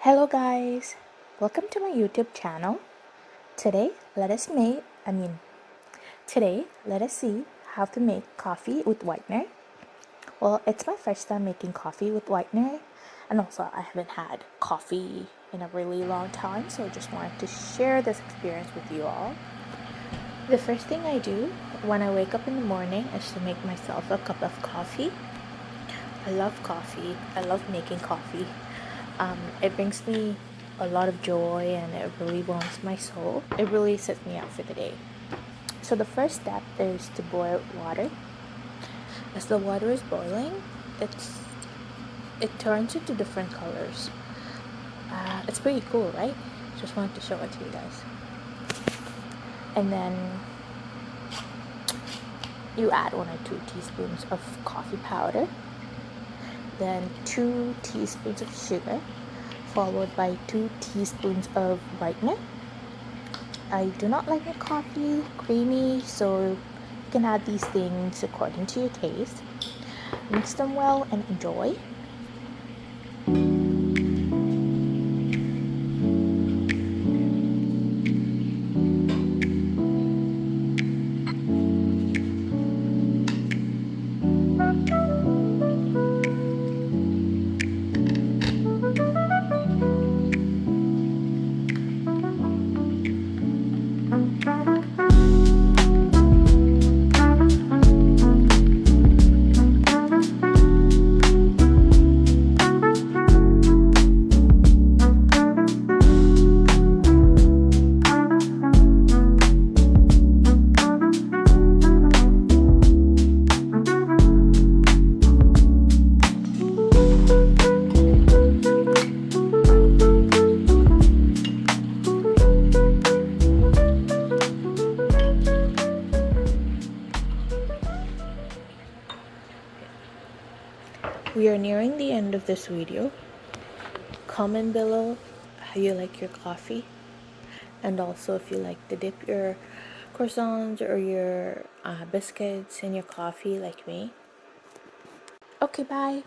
Hello guys, welcome to my YouTube channel. Today let us see how to make coffee with whitener. Well, it's my first time making coffee with whitener, and also I haven't had coffee in a really long time, so I just wanted to share this experience with you all. The first thing I do when I wake up in the morning is to make myself a cup of coffee. I love coffee. I love making coffee. It brings me a lot of joy and it really warms my soul. It really sets me up for the day. So the first step is to boil water. As the water is boiling, it turns into different colors. It's pretty cool, right? Just wanted to show it to you guys. And then you add 1 or 2 teaspoons of coffee powder, then 2 teaspoons of sugar, followed by 2 teaspoons of whitener. I do not like my coffee creamy, so you can add these things according to your taste. Mix them well and enjoy. We are nearing the end of this video. Comment below how you like your coffee, and also if you like to dip your croissants or your biscuits in your coffee like me. Okay, bye.